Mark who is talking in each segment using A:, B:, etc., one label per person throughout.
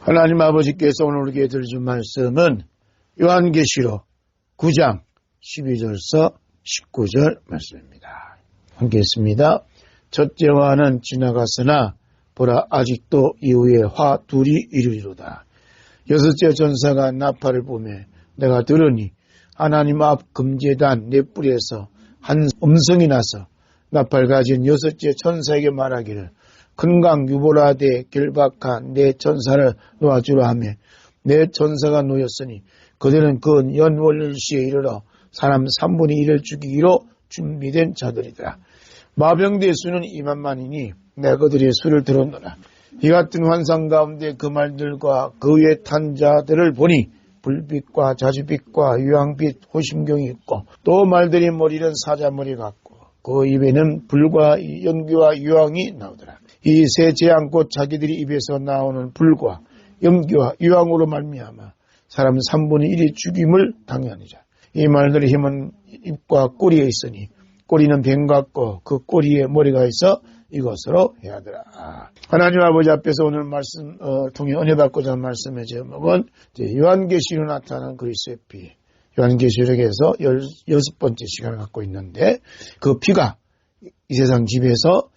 A: 하나님 아버지께서 오늘 우리에게 들려준 말씀은 요한계시록 9장 12절서 19절 말씀입니다. 함께 읽습니다. 첫째와는 지나갔으나 보라 아직도 이후에 화 둘이 이르리로다. 여섯째 전사가 나팔을 보매 내가 들으니 하나님 앞 금제단 네 뿔에서 한 음성이 나서 나팔 가진 여섯째 천사에게 말하기를 큰 강 유보라데 결박한 내 천사를 놓아주라 하며 내 천사가 놓였으니 그들은 그 연월시에 이르러 사람 3분의 1을 죽이기로 준비된 자들이더라. 마병대의 수는 2만만이니 내가 그들의 수를 들었노라. 이 같은 환상 가운데 그 말들과 그 위에 탄 자들을 보니 불빛과 자주빛과 유황빛 호심경이 있고 또 말들의 머리는 사자머리 같고 그 입에는 불과 연기와 유황이 나오더라. 이 세 재앙꽃 자기들이 입에서 나오는 불과 연기와 유황으로 말미암아 사람 3분의 1이 죽임을 당하니라. 이 말들의 힘은 입과 꼬리에 있으니 꼬리는 뱀 같고 그 꼬리에 머리가 있어 이것으로 해야더라. 하나님 아버지 앞에서 오늘 말씀 통해 은혜 받고자 하는 말씀의 제목은 요한계시로 나타난 그리스도의 피. 요한계시록에서 6번째 시간을 갖고 있는데 그 피가 이 세상 집에서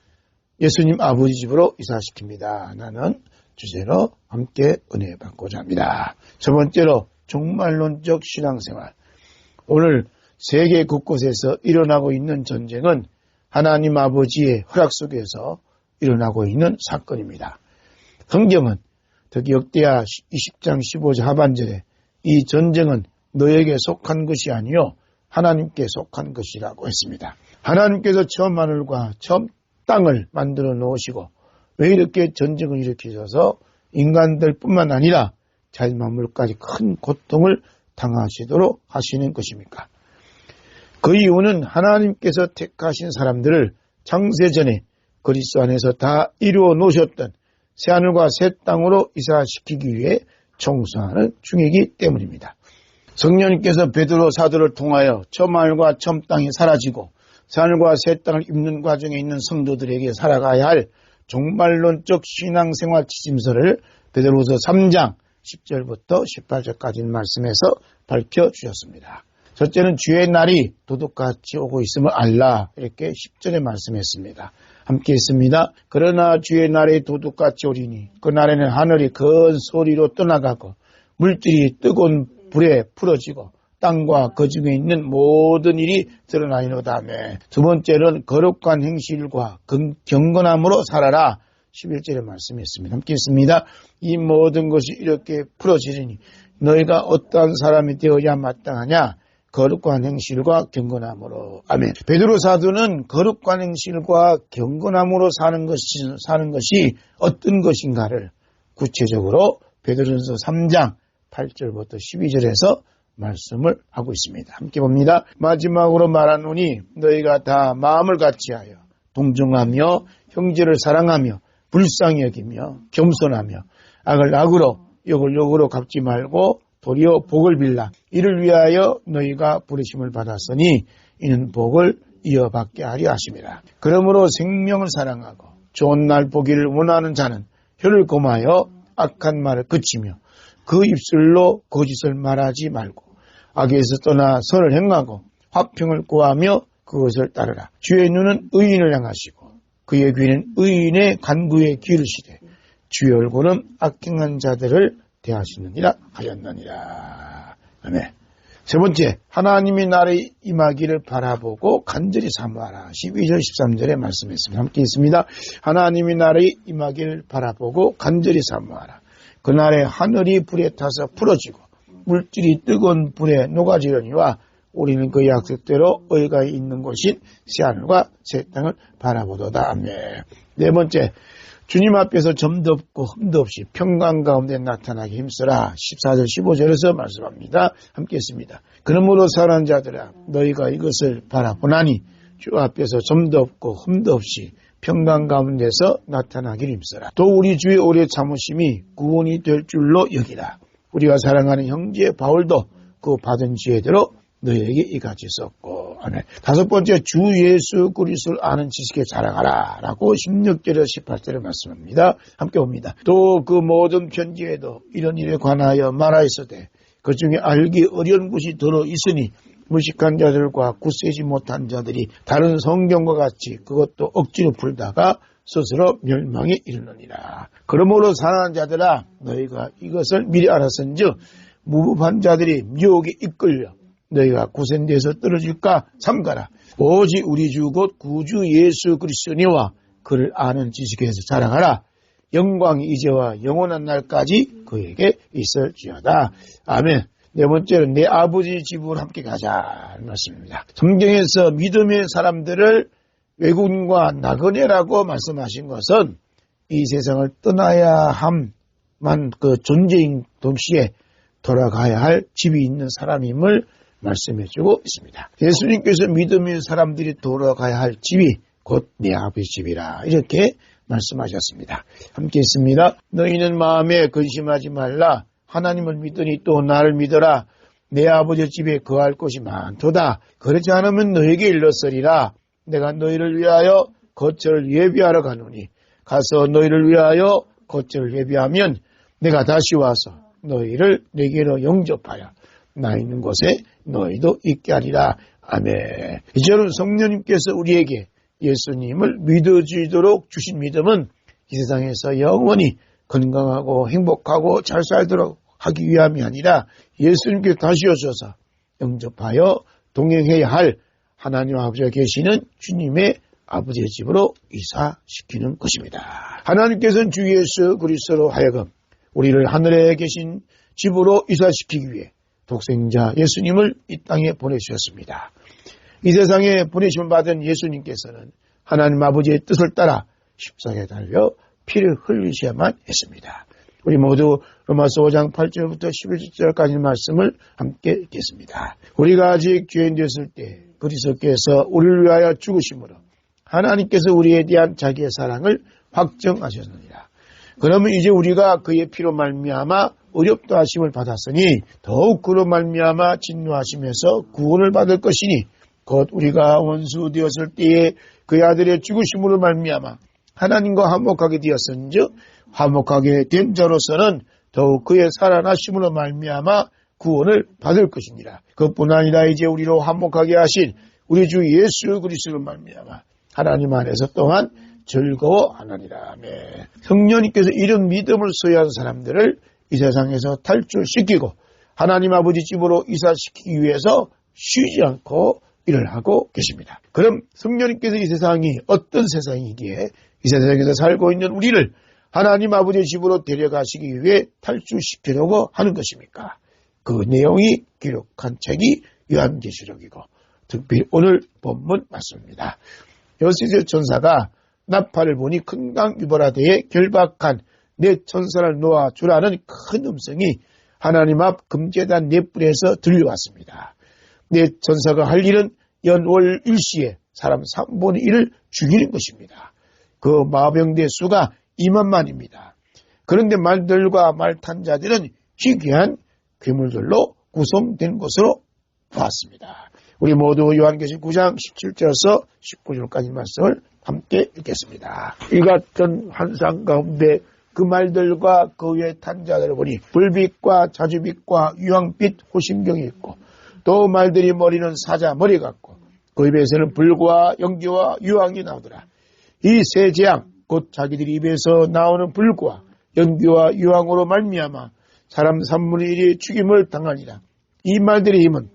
A: 예수님 아버지 집으로 이사시킵니다. 나는 주제로 함께 은혜 받고자 합니다. 첫 번째로 종말론적 신앙생활. 오늘 세계 곳곳에서 일어나고 있는 전쟁은 하나님 아버지의 허락 속에서 일어나고 있는 사건입니다. 성경은 특히 역대하 20장 15절 하반절에 이 전쟁은 너에게 속한 것이 아니요 하나님께 속한 것이라고 했습니다. 하나님께서 처음 하늘과 처음 땅을 만들어 놓으시고 왜 이렇게 전쟁을 일으키셔서 인간들 뿐만 아니라 자연 만물까지 큰 고통을 당하시도록 하시는 것입니까? 그 이유는 하나님께서 택하신 사람들을 창세전에 그리스도 안에서 다 이루어 놓으셨던 새하늘과 새 땅으로 이사시키기 위해 청소하는 중이기 때문입니다. 성령님께서 베드로 사도를 통하여 처음 하늘과 처음 땅이 사라지고 새하늘과 새 땅을 입는 과정에 있는 성도들에게 살아가야 할 종말론적 신앙생활 지침서를 베드로후서 3장 10절부터 18절까지 말씀에서 밝혀주셨습니다. 첫째는 주의 날이 도둑같이 오고 있음을 알라 이렇게 10절에 말씀했습니다. 함께 있습니다. 그러나 주의 날이 도둑같이 오리니 그 날에는 하늘이 큰 소리로 떠나가고 물질이 뜨거운 불에 풀어지고 땅과 그 중에 있는 모든 일이 드러나리로다며 두 번째는 거룩한 행실과 경건함으로 살아라 11절에 말씀했습니다. 함께 있습니다. 이 모든 것이 이렇게 풀어지리니 너희가 어떠한 사람이 되어야 마땅하냐 거룩한 행실과 경건함으로. 아멘. 베드로 사도는 거룩한 행실과 경건함으로 사는 것이 어떤 것인가를 구체적으로 베드로전서 3장 8절부터 12절에서 말씀을 하고 있습니다. 함께 봅니다. 마지막으로 말하노니 너희가 다 마음을 같이하여 동정하며 형제를 사랑하며 불쌍히 여기며 겸손하며 악을 악으로 욕을 욕으로 갚지 말고 도리어 복을 빌라. 이를 위하여 너희가 부르심을 받았으니 이는 복을 이어받게 하려 하심이라. 그러므로 생명을 사랑하고 좋은 날 보기를 원하는 자는 혀를 고마여 악한 말을 그치며 그 입술로 거짓을 말하지 말고 악에서 떠나 선을 행하고 화평을 구하며 그것을 따르라. 주의 눈은 의인을 향하시고 그의 귀는 의인의 간구에 기울이시되 주의 얼굴은 악행한 자들을 대하시느니라 하였느니라. 아멘. 세 번째, 하나님이 나를 임하기를 바라보고 간절히 사모하라. 12절 13절에 말씀했습니다. 함께 있습니다. 하나님이 나를 임하기를 바라보고 간절히 사모하라. 그날에 하늘이 불에 타서 풀어지고 물질이 뜨거운 불에 녹아지려니와 우리는 그 약속대로 의가 있는 곳인 새하늘과 새 땅을 바라보도다. 아멘. 네 번째, 주님 앞에서 점도 없고 흠도 없이 평강 가운데 나타나기 힘쓰라. 14절 15절에서 말씀합니다. 함께 했습니다. 그러므로 사랑하는 자들아 너희가 이것을 바라보나니 주 앞에서 점도 없고 흠도 없이 평강 가운데서 나타나기를 힘쓰라. 또 우리 주의 오래 참으심이 구원이 될 줄로 여기라. 우리가 사랑하는 형제 바울도 그 받은 지혜대로 너희에게 이같이 썼고. 아멘. 다섯 번째, 주 예수 그리스도를 아는 지식에 자랑하라 라고 16절에서 18절에 말씀합니다. 함께 봅니다. 또 그 모든 편지에도 이런 일에 관하여 말하였으되 그 중에 알기 어려운 것이 들어 있으니 무식한 자들과 굳세지 못한 자들이 다른 성경과 같이 그것도 억지로 풀다가 스스로 멸망에 이르느니라. 그러므로 사랑하는 자들아, 너희가 이것을 미리 알았은즉 무법한 자들이 미혹에 이끌려 너희가 구센 데서 떨어질까 삼가라. 오직 우리 주 곧 구주 예수 그리스도니와 그를 아는 지식에서 자랑하라. 영광이 이제와 영원한 날까지 그에게 있을지어다. 아멘. 네 번째는 내 아버지 집으로 함께 가자 말씀입니다. 성경에서 믿음의 사람들을 외국인과 나그네라고 말씀하신 것은 이 세상을 떠나야 함만 그 존재인 동시에 돌아가야 할 집이 있는 사람임을 말씀해주고 있습니다. 예수님께서 믿음의 사람들이 돌아가야 할 집이 곧 내 아버지 집이라 이렇게 말씀하셨습니다. 함께 있습니다. 너희는 마음에 근심하지 말라. 하나님을 믿으니 또 나를 믿어라. 내 아버지 집에 거할 곳이 많도다. 그렇지 않으면 너에게 일렀으리라. 내가 너희를 위하여 거처를 예비하러 가노니 가서 너희를 위하여 거처를 예비하면 내가 다시 와서 너희를 내게로 영접하여 나 있는 곳에 너희도 있게 하리라. 아멘. 이제는 성령님께서 우리에게 예수님을 믿어주도록 주신 믿음은 이 세상에서 영원히 건강하고 행복하고 잘 살도록 하기 위함이 아니라 예수님께 다시 오셔서 영접하여 동행해야 할 하나님 아버지가 계시는 주님의 아버지의 집으로 이사시키는 것입니다. 하나님께서는 주 예수 그리스도로 하여금 우리를 하늘에 계신 집으로 이사시키기 위해 독생자 예수님을 이 땅에 보내주셨습니다. 이 세상에 보내심을 받은 예수님께서는 하나님 아버지의 뜻을 따라 십자가에 달려 피를 흘리셔야만 했습니다. 우리 모두 로마서 5장 8절부터 11절까지 말씀을 함께 읽겠습니다. 우리가 아직 죄인 되었을 때 그리스도께서 우리를 위하여 죽으심으로 하나님께서 우리에 대한 자기의 사랑을 확정하셨느니라. 그러면 이제 우리가 그의 피로 말미암아 의롭다 하심을 받았으니 더욱 그로 말미암아 진노하심에서 구원을 받을 것이니 곧 우리가 원수 되었을 때에 그의 아들의 죽으심으로 말미암아 하나님과 화목하게 되었은즉 화목하게 된 자로서는 더욱 그의 살아나심으로 말미암아 구원을 받을 것이니라. 그뿐 아니라 이제 우리로 화목하게 하신 우리 주 예수 그리스도로 말미암아 하나님 안에서 또한 즐거워하느니라. 성령님께서 이런 믿음을 소유한 사람들을 이 세상에서 탈출시키고 하나님 아버지 집으로 이사시키기 위해서 쉬지 않고 일을 하고 계십니다. 그럼 성령님께서 이 세상이 어떤 세상이기에 이 세상에서 살고 있는 우리를 하나님 아버지의 집으로 데려가시기 위해 탈출시키려고 하는 것입니까? 그 내용이 기록한 책이 요한계시록이고 특별히 오늘 본문 말씀입니다. 요셉 천사가 나팔을 보니 큰 강 유보라데에 결박한 네 천사를 놓아주라는 큰 음성이 하나님 앞 금제단 넷불에서 들려왔습니다. 네 천사가 할 일은 연월 일시에 사람 3분의 1을 죽이는 것입니다. 그 마병대 수가 2만만입니다. 그런데 말들과 말 탄 자들은 희귀한 괴물들로 구성된 것으로 보았습니다. 우리 모두 요한계시록 9장 17절에서 19절까지 말씀을 함께 읽겠습니다. 이 같은 환상 가운데 그 말들과 그 위에 탄 자들을 보니 불빛과 자주빛과 유황빛 호심경이 있고 또 말들이 머리는 사자 머리 같고 그 입에서는 불과 연기와 유황이 나오더라. 이 세 재앙 곧 자기들이 입에서 나오는 불과 연기와 유황으로 말미암아 사람 3분의 1이 죽임을 당하니라. 이 말들의 힘은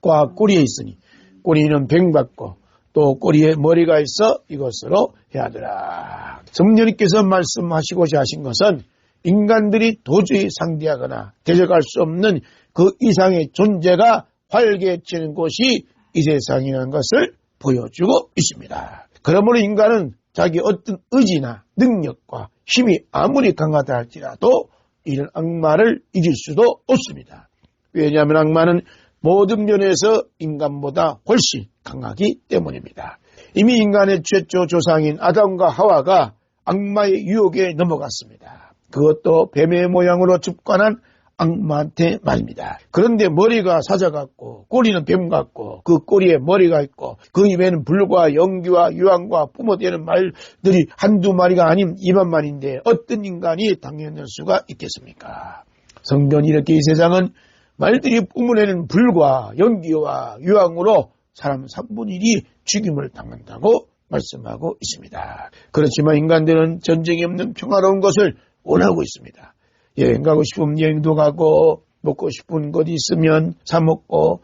A: 과 꼬리에 있으니 꼬리는 뱅받고 또 꼬리에 머리가 있어 이것으로 해하더라. 성령님께서 말씀하시고자 하신 것은 인간들이 도저히 상대하거나 대적할 수 없는 그 이상의 존재가 활개치는 곳이 이 세상이라는 것을 보여주고 있습니다. 그러므로 인간은 자기 어떤 의지나 능력과 힘이 아무리 강하다 할지라도 이런 악마를 이길 수도 없습니다. 왜냐하면 악마는 모든 면에서 인간보다 훨씬 강하기 때문입니다. 이미 인간의 최초 조상인 아담과 하와가 악마의 유혹에 넘어갔습니다. 그것도 뱀의 모양으로 습관한 악마한테 말입니다. 그런데 머리가 사자 같고 꼬리는 뱀 같고 그 꼬리에 머리가 있고 그 입에는 불과 연기와 유황과 뿜어대는 말들이 한두 마리가 아닌 2만마리인데 어떤 인간이 당연할 수가 있겠습니까? 성경이 이렇게 이 세상은 말들이 뿜어내는 불과 연기와 유황으로 사람 3분의 1이 죽임을 당한다고 말씀하고 있습니다. 그렇지만 인간들은 전쟁이 없는 평화로운 것을 원하고 있습니다. 여행 가고 싶으면 여행도 가고, 먹고 싶은 것 있으면 사 먹고,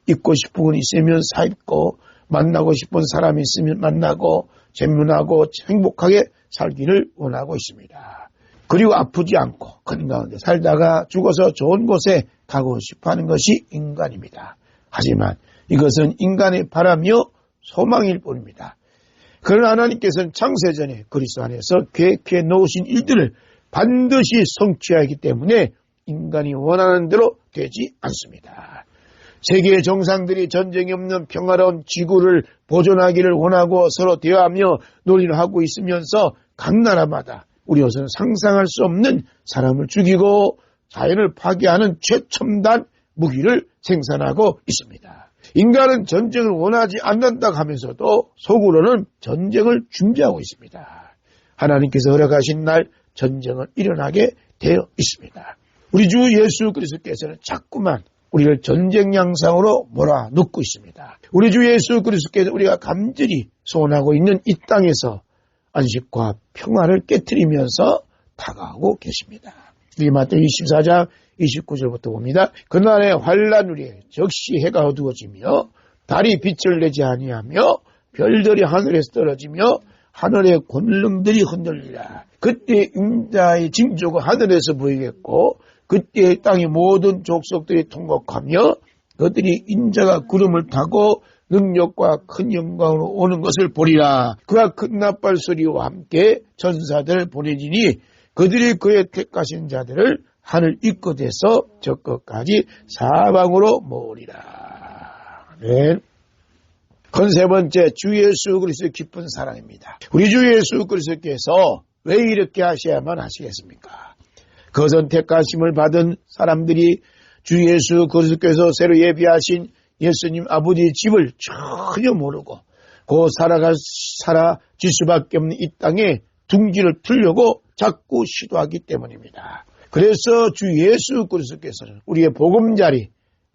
A: 입고 싶은 것 있으면 사 입고, 만나고 싶은 사람이 있으면 만나고, 재문하고 행복하게 살기를 원하고 있습니다. 그리고 아프지 않고 건강하게 살다가 죽어서 좋은 곳에 가고 싶어하는 것이 인간입니다. 하지만 이것은 인간의 바라며 소망일 뿐입니다. 그러나 하나님께서는 창세전에 그리스도 안에서 계획해 놓으신 일들을 반드시 성취하기 때문에 인간이 원하는 대로 되지 않습니다. 세계의 정상들이 전쟁이 없는 평화로운 지구를 보존하기를 원하고 서로 대화하며 논의를 하고 있으면서 각 나라마다 우리로서는 상상할 수 없는 사람을 죽이고 자연을 파괴하는 최첨단 무기를 생산하고 있습니다. 인간은 전쟁을 원하지 않는다 하면서도 속으로는 전쟁을 준비하고 있습니다. 하나님께서 허락하신 날 전쟁은 일어나게 되어 있습니다. 우리 주 예수 그리스도께서는 자꾸만 우리를 전쟁 양상으로 몰아넣고 있습니다. 우리 주 예수 그리스도께서 우리가 간절히 소원하고 있는 이 땅에서 안식과 평화를 깨트리면서 다가오고 계십니다. 우리 마태복음 24장 29절부터 봅니다. 그날에 환난 후에 적시 해가 어두워지며 달이 빛을 내지 아니하며 별들이 하늘에서 떨어지며 하늘의 권능들이 흔들리라. 그때 인자의 징조가 하늘에서 보이겠고 그때 땅의 모든 족속들이 통곡하며 그들이 인자가 구름을 타고 능력과 큰 영광으로 오는 것을 보리라. 그가 큰 나팔 소리와 함께 천사들을 보내지니 그들이 그의 택하신 자들을 하늘 입구에서 저 끝까지 사방으로 모으리라. 아멘. 건 세 번째, 주 예수 그리스도의 깊은 사랑입니다. 우리 주 예수 그리스도께서 왜 이렇게 하셔야만 하시겠습니까? 그것은 택하심을 받은 사람들이 주 예수 그리스도께서 새로 예비하신 예수님 아버지의 집을 전혀 모르고 살아질 수밖에 없는 이 땅에 둥지를 틀려고 자꾸 시도하기 때문입니다. 그래서 주 예수 그리스도께서는 우리의 보금자리,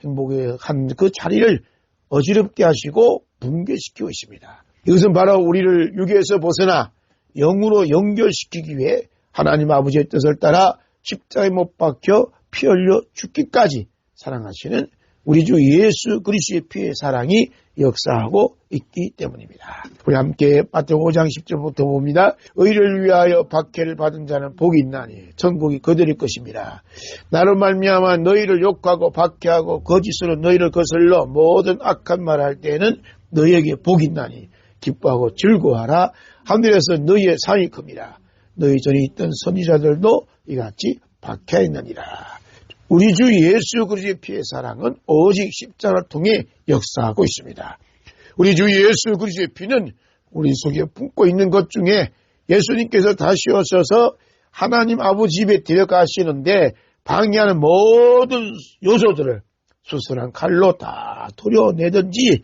A: 행복의 한 그 자리를 어지럽게 하시고 붕괴시키고 있습니다. 이것은 바로 우리를 육에서 벗어나 영으로 연결시키기 위해 하나님 아버지의 뜻을 따라 십자가에 못 박혀 피 흘려 죽기까지 사랑하시는 우리 주 예수 그리스도의 피의 사랑이 역사하고 있기 때문입니다. 우리 함께 마태복음 5장 10절부터 봅니다. 의를 위하여 박해를 받은 자는 복이 있나니 천국이 그들의 것입니다. 나로 말미암아 너희를 욕하고 박해하고 거짓으로 너희를 거슬러 모든 악한 말을 할 때에는 너희에게 복이 있나니 기뻐하고 즐거워하라. 하늘에서 너희의 상이 큽니다. 너희 전에 있던 선지자들도 이같이 박해했느니라. 우리 주 예수 그리스도의 피의 사랑은 오직 십자가를 통해 역사하고 있습니다. 우리 주 예수 그리스도의 피는 우리 속에 품고 있는 것 중에 예수님께서 다시 오셔서 하나님 아버지 집에 데려가시는데 방해하는 모든 요소들을 수술한 칼로 다 도려내든지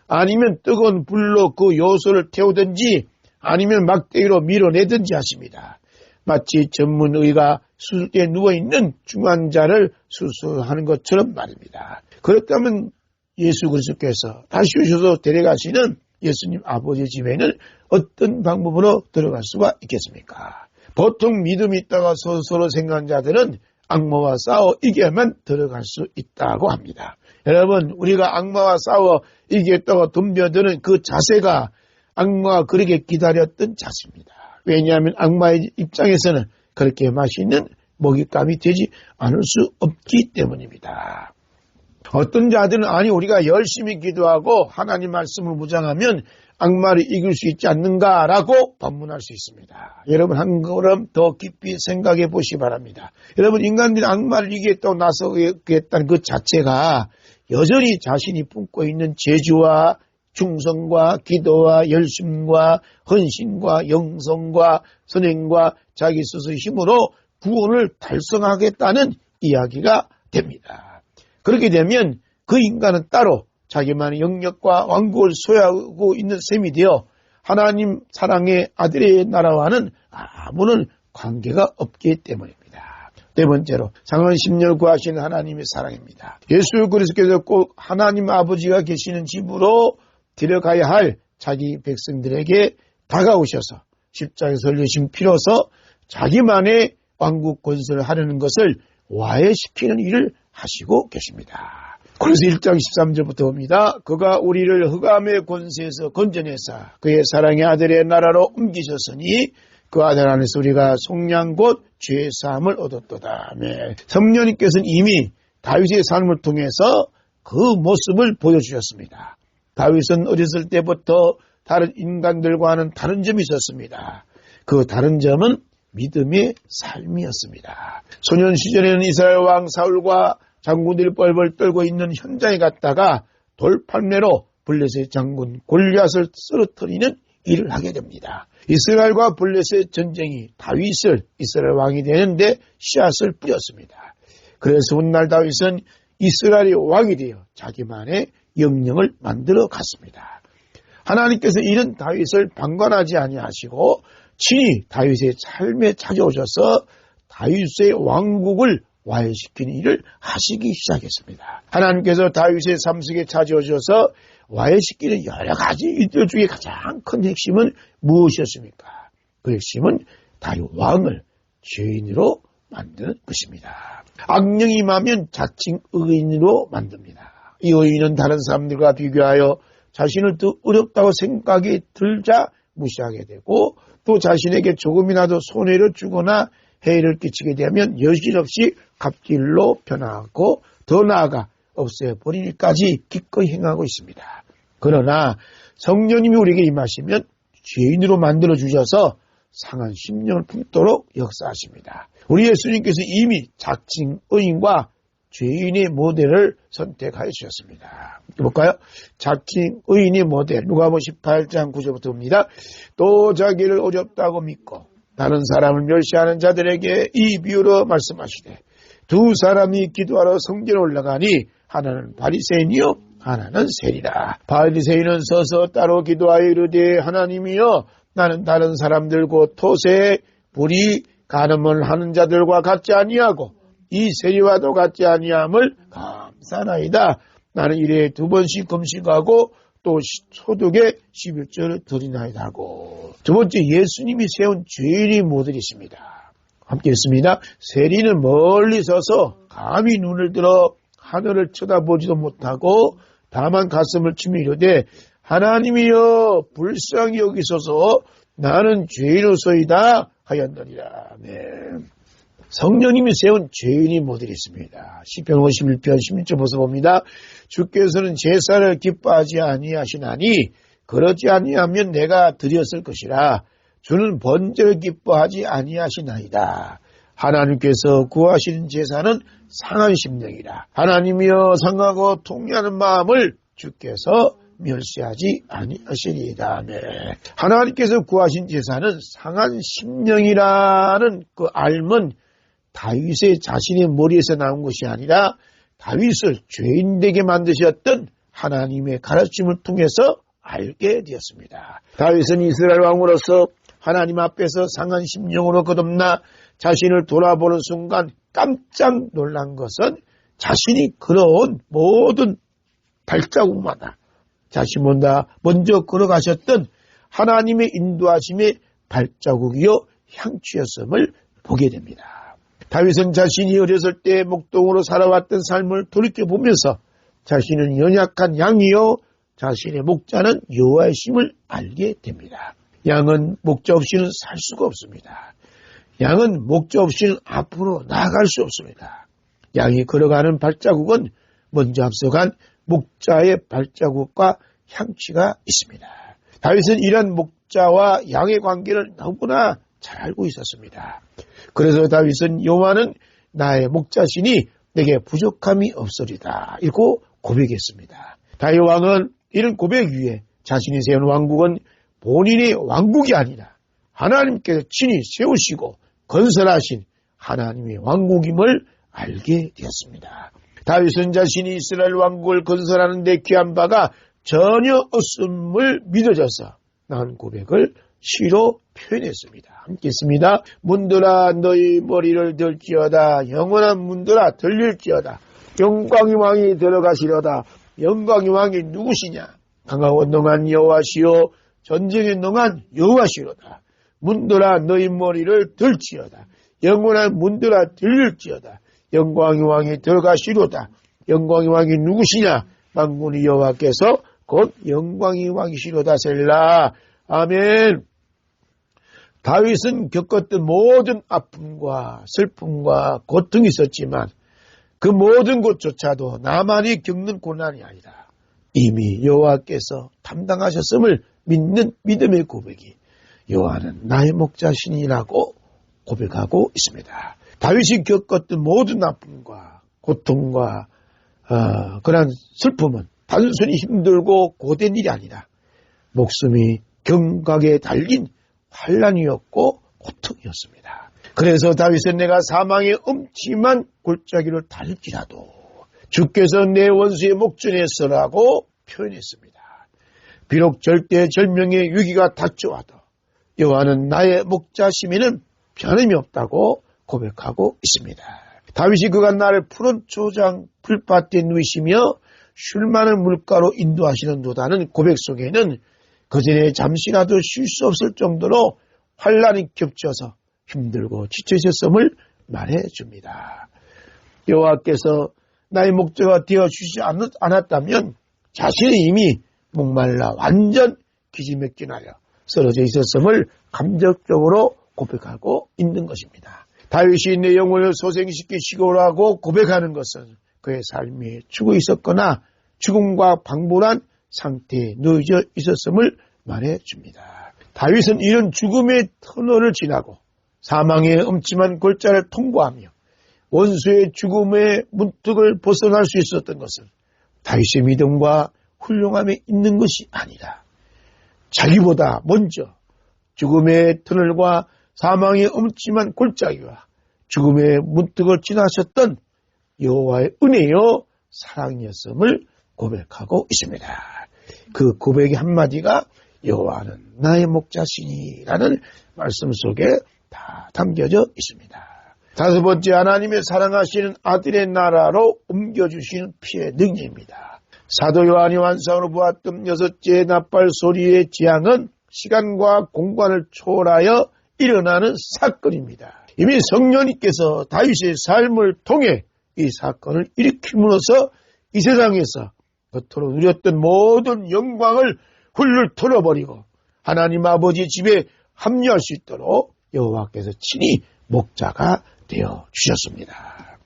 A: 아니면 뜨거운 불로 그 요소를 태우든지 아니면 막대기로 밀어내든지 하십니다. 마치 전문의가 수술대에 누워있는 중환자를 수술하는 것처럼 말입니다. 그렇다면 예수 그리스도께서 다시 오셔서 데려가시는 예수님 아버지 집에는 어떤 방법으로 들어갈 수가 있겠습니까? 보통 믿음이 있다가 서로 생각한 자들은 악마와 싸워 이겨야만 들어갈 수 있다고 합니다. 여러분, 우리가 악마와 싸워 이기겠다고 덤벼드는 그 자세가 악마가 그렇게 기다렸던 자세입니다. 왜냐하면 악마의 입장에서는 그렇게 맛있는 먹잇감이 되지 않을 수 없기 때문입니다. 어떤 자들은 아니 우리가 열심히 기도하고 하나님 말씀을 묵상하면 악마를 이길 수 있지 않는가라고 반문할 수 있습니다. 여러분 한 걸음 더 깊이 생각해 보시기 바랍니다. 여러분 인간들이 악마를 이기겠다고 나서겠다는 그 자체가 여전히 자신이 품고 있는 재주와 충성과 기도와 열심과 헌신과 영성과 선행과 자기 스스로의 힘으로 구원을 달성하겠다는 이야기가 됩니다. 그렇게 되면 그 인간은 따로 자기만의 영역과 왕국을 소유하고 있는 셈이 되어 하나님 사랑의 아들의 나라와는 아무런 관계가 없기 때문입니다. 네 번째로 상한 심령을 구하시는 하나님의 사랑입니다. 예수 그리스도께서 꼭 하나님 아버지가 계시는 집으로 데려가야 할 자기 백성들에게 다가오셔서 십자가에서 흘리신 피로서 자기만의 왕국 건설을 하려는 것을 와해시키는 일을 하시고 계십니다. 그래서 1장 13절부터 봅니다. 그가 우리를 흑암의 권세에서 건져내사 그의 사랑의 아들의 나라로 옮기셨으니 그 아들 안에서 우리가 속량 곧 죄의 사함을 얻었도다. 성령님께서는 이미 다윗의 삶을 통해서 그 모습을 보여주셨습니다. 다윗은 어렸을 때부터 다른 인간들과는 다른 점이 있었습니다. 그 다른 점은 믿음의 삶이었습니다. 소년 시절에는 이스라엘 왕 사울과 장군들이 뻘뻘 떨고 있는 현장에 갔다가 돌판매로 블레셋 장군 골리앗을 쓰러뜨리는 일을 하게 됩니다. 이스라엘과 블레셋 전쟁이 다윗을 이스라엘 왕이 되는데 씨앗을 뿌렸습니다. 그래서 훗날 다윗은 이스라엘의 왕이 되어 자기만의 영령을 만들어 갔습니다. 하나님께서 이런 다윗을 방관하지 아니하시고 친히 다윗의 삶에 찾아오셔서 다윗의 왕국을 와해시키는 일을 하시기 시작했습니다. 하나님께서 다윗의 삶 속에 찾아오셔서 와해시키는 여러 가지 일들 중에 가장 큰 핵심은 무엇이었습니까? 그 핵심은 다윗 왕을 죄인으로 만드는 것입니다. 악령이 임하면 자칭 의인으로 만듭니다. 이 의인은 다른 사람들과 비교하여 자신을 더 어렵다고 생각이 들자 무시하게 되고 또 자신에게 조금이라도 손해를 주거나 해를 끼치게 되면 여실없이 갑질로 변하고 더 나아가 없애버리기까지 기꺼이 행하고 있습니다. 그러나 성령님이 우리에게 임하시면 죄인으로 만들어주셔서 상한 심령을 품도록 역사하십니다. 우리 예수님께서 이미 자칭 의인과 죄인의 모델을 선택하여 주셨습니다. 볼까요? 자칭 의인의 모델 누가복음 18장 9절부터 봅니다. 또 자기를 어렵다고 믿고 다른 사람을 멸시하는 자들에게 이 비유로 말씀하시되 두 사람이 기도하러 성전에 올라가니 하나는 바리새인이요 하나는 세리라. 바리새인은 서서 따로 기도하여 이르되 하나님이여 나는 다른 사람들 곧 토세 불이 간음을 하는 자들과 같지 아니하고 이 세리와도 같지 아니함을 감사나이다. 나는 일에 2번씩 금식하고 또 소득에 11조를 드리나이다 하고. 두 번째, 예수님이 세운 죄인의 모델이십니다. 함께 읽습니다. 세리는 멀리 서서 감히 눈을 들어 하늘을 쳐다보지도 못하고 다만 가슴을 치며 이르되 하나님이여 불쌍히 여기소서 나는 죄인으로서이다 하였느니라. 네. 성령님이 세운 죄인의 모델이 있습니다. 시편 51편 16절 벌써 봅니다. 주께서는 제사를 기뻐하지 아니하시나니 그렇지 아니하면 내가 드렸을 것이라. 주는 번제를 기뻐하지 아니하시나이다. 하나님께서 구하시는 제사는 상한 심령이라. 하나님이여 상하고 통회하는 마음을 주께서 멸시하지 아니하시리이다. 네. 하나님께서 구하신 제사는 상한 심령이라는 그 알문 다윗의 자신의 머리에서 나온 것이 아니라 다윗을 죄인 되게 만드셨던 하나님의 가르침을 통해서 알게 되었습니다. 다윗은 이스라엘 왕으로서 하나님 앞에서 상한 심령으로 거듭나 자신을 돌아보는 순간 깜짝 놀란 것은 자신이 걸어온 모든 발자국마다 자신보다 먼저 걸어가셨던 하나님의 인도하심의 발자국이요 향취였음을 보게 됩니다. 다윗은 자신이 어렸을 때 목동으로 살아왔던 삶을 돌이켜보면서 자신은 연약한 양이요 자신의 목자는 여호와의 심을 알게 됩니다. 양은 목자 없이는 살 수가 없습니다. 양은 목자 없이는 앞으로 나아갈 수 없습니다. 양이 걸어가는 발자국은 먼저 앞서간 목자의 발자국과 향취가 있습니다. 다윗은 이런 목자와 양의 관계를 너무나 잘 알고 있었습니다. 그래서 다윗은 여호와는 나의 목자시니 내게 부족함이 없으리다 이렇게 고백했습니다. 다윗 왕은 이런 고백 위에 자신이 세운 왕국은 본인의 왕국이 아니라 하나님께서 친히 세우시고 건설하신 하나님의 왕국임을 알게 되었습니다. 다윗은 자신이 이스라엘 왕국을 건설하는 데 귀한 바가 전혀 없음을 믿어져서 나은 고백을 시로 표현했습니다. 함께 있습니다. 문들아 너희 머리를 들지어다. 영원한 문들아 들릴지어다. 영광의 왕이 들어가시려다. 영광의 왕이 누구시냐? 강하고 능한 여호와시요 전쟁의 능한 여호와시로다. 문들아 너희 머리를 들지어다. 영원한 문들아 들릴지어다. 영광의 왕이 들어가시로다. 영광의 왕이 누구시냐? 만군의 여호와께서 곧 영광의 왕이시로다. 셀라. 아멘. 다윗은 겪었던 모든 아픔과 슬픔과 고통이 있었지만 그 모든 것조차도 나만이 겪는 고난이 아니다. 이미 여호와께서 담당하셨음을 믿는 믿음의 고백이 여호와는 나의 목자시니라고 고백하고 있습니다. 다윗이 겪었던 모든 아픔과 고통과 그런 슬픔은 단순히 힘들고 고된 일이 아니라 목숨이 경각에 달린 환난이었고 고통이었습니다. 그래서 다윗은 내가 사망의 음침한 골짜기를 달릴지라도 주께서 내 원수의 목전에서라고 표현했습니다. 비록 절대절명의 위기가 닥쳐와도 여호와는 나의 목자심에는 변함이 없다고 고백하고 있습니다. 다윗이 그간 나를 푸른 초장 풀밭에 누이시며 쉴 만한 물가로 인도하시는 도다는 고백 속에는 그전에 잠시라도 쉴 수 없을 정도로 환난이 겹쳐서 힘들고 지쳐있었음을 말해줍니다. 여호와께서 나의 목자가 되어주시지 않았다면 자신이 이미 목말라 완전 기지맥진하여 쓰러져 있었음을 감정적으로 고백하고 있는 것입니다. 다윗이 내 영혼을 소생시키시고라고 고백하는 것은 그의 삶이 죽어 있었거나 죽음과 방불한 상태에 놓여져 있었음을 말해줍니다. 다윗은 이런 죽음의 터널을 지나고 사망의 음침한 골짜를 통과하며 원수의 죽음의 문턱을 벗어날 수 있었던 것은 다윗의 믿음과 훌륭함에 있는 것이 아니라 자기보다 먼저 죽음의 터널과 사망의 음침한 골짜기와 죽음의 문턱을 지나셨던 여호와의 은혜요 사랑이었음을 고백하고 있습니다. 그 고백의 한마디가 여호와는 나의 목자시니라는 말씀 속에 다 담겨져 있습니다. 다섯 번째, 하나님의 사랑하시는 아들의 나라로 옮겨주시는 피의 능력입니다. 사도 요한이 환상으로 보았던 여섯째 나팔 소리의 재앙은 시간과 공간을 초월하여 일어나는 사건입니다. 이미 성령님께서 다윗의 삶을 통해 이 사건을 일으킴으로써 이 세상에서 겉으로 누렸던 모든 영광을 훌훌 털어버리고 하나님 아버지 집에 합류할 수 있도록 여호와께서 친히 목자가 되어 주셨습니다.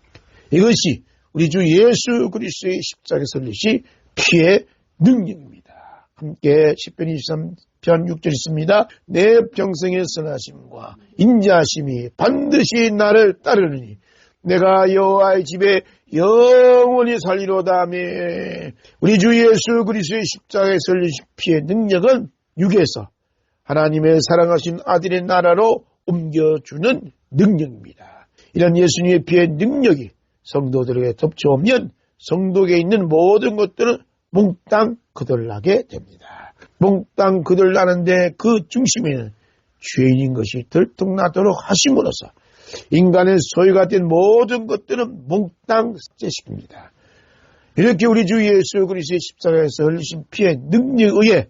A: 이것이 우리 주 예수 그리스도의 십자가에 설리신 피의 능력입니다. 함께 시편 23편 6절 있습니다. 내 평생의 선하심과 인자하심이 반드시 나를 따르느니 내가 여호와의 집에 영원히 살리로다며. 우리 주 예수 그리스도의 십자가에 설리신 피의 능력은 육에서 하나님의 사랑하신 아들의 나라로 옮겨주는 능력입니다. 이런 예수님의 피의 능력이 성도들에게 덮쳐오면 성도에게 있는 모든 것들은 몽땅 거덜나게 됩니다. 몽땅 거덜나는데 그 중심에는 죄인인 것이 들통나도록 하심으로써 인간의 소유가 된 모든 것들은 몽땅 삭제시킵니다. 이렇게 우리 주 예수 그리스도의 십자가에서 흘리신 피의 능력에 의해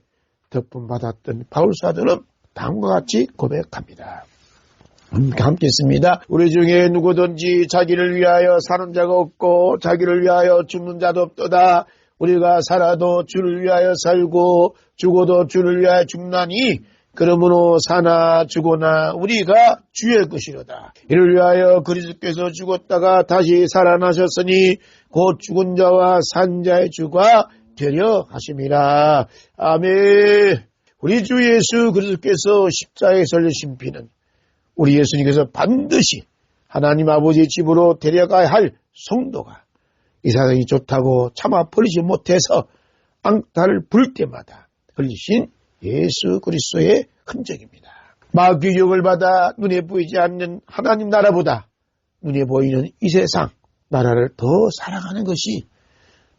A: 덕분받았던 바울사도는 다음과 같이 고백합니다. 함께 있습니다. 우리 중에 누구든지 자기를 위하여 사는 자가 없고 자기를 위하여 죽는 자도 없도다. 우리가 살아도 주를 위하여 살고 죽어도 주를 위하여 죽나니 그러므로 사나 죽으나 우리가 주의 것이로다. 이를 위하여 그리스도께서 죽었다가 다시 살아나셨으니 곧 죽은 자와 산 자의 주가 되려 하심이라. 아멘. 우리 주 예수 그리스도께서 십자가에 설리신 피는 우리 예수님께서 반드시 하나님 아버지의 집으로 데려가야 할 성도가 이 세상이 좋다고 참아 버리지 못해서 앙탈을 부를 때마다 흘리신 예수 그리스도의 흔적입니다. 마귀 유혹을 받아 눈에 보이지 않는 하나님 나라보다 눈에 보이는 이 세상, 나라를 더 사랑하는 것이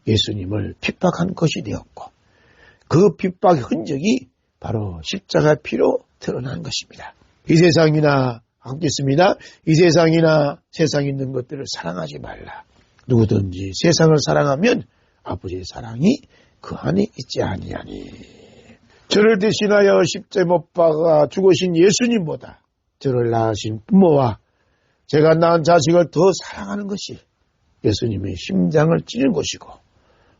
A: 예수님을 핍박한 것이 되었고 그 핍박의 흔적이 바로 십자가 피로 드러난 것입니다. 이 세상이나 함께했습니다. 이 세상이나 세상에 있는 것들을 사랑하지 말라. 누구든지 세상을 사랑하면 아버지의 사랑이 그 안에 있지 아니하니. 저를 대신하여 십자가에 못 박아 죽으신 예수님보다 저를 낳으신 부모와 제가 낳은 자식을 더 사랑하는 것이 예수님의 심장을 찌른 것이고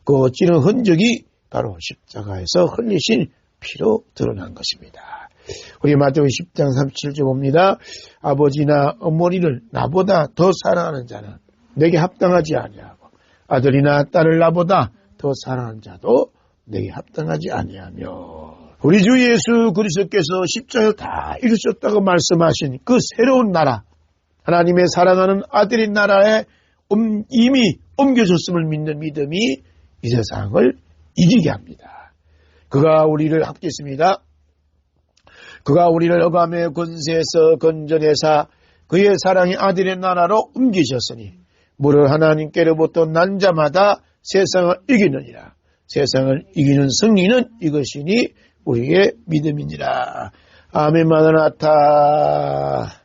A: 그 찌른 흔적이 바로 십자가에서 흘리신 피로 드러난 것입니다. 우리 마태복음 10장 37절 봅니다. 아버지나 어머니를 나보다 더 사랑하는 자는 내게 합당하지 아니하고 아들이나 딸을 나보다 더 사랑하는 자도 내게 합당하지 아니하며. 우리 주 예수 그리스도께서 십자가에서 다 이루셨다고 말씀하신 그 새로운 나라, 하나님의 사랑하는 아들인 나라에 이미 옮겨졌음을 믿는 믿음이 이 세상을 이기게 합니다. 그가 우리를 합겠습니다. 그가 우리를 억압의 권세에서 건져내사 그의 사랑의 아들의 나라로 옮기셨으니 무릇 하나님께로부터 난 자마다 세상을 이기느니라. 세상을 이기는 승리는 이것이니 우리의 믿음이니라. 아멘. 마라나타.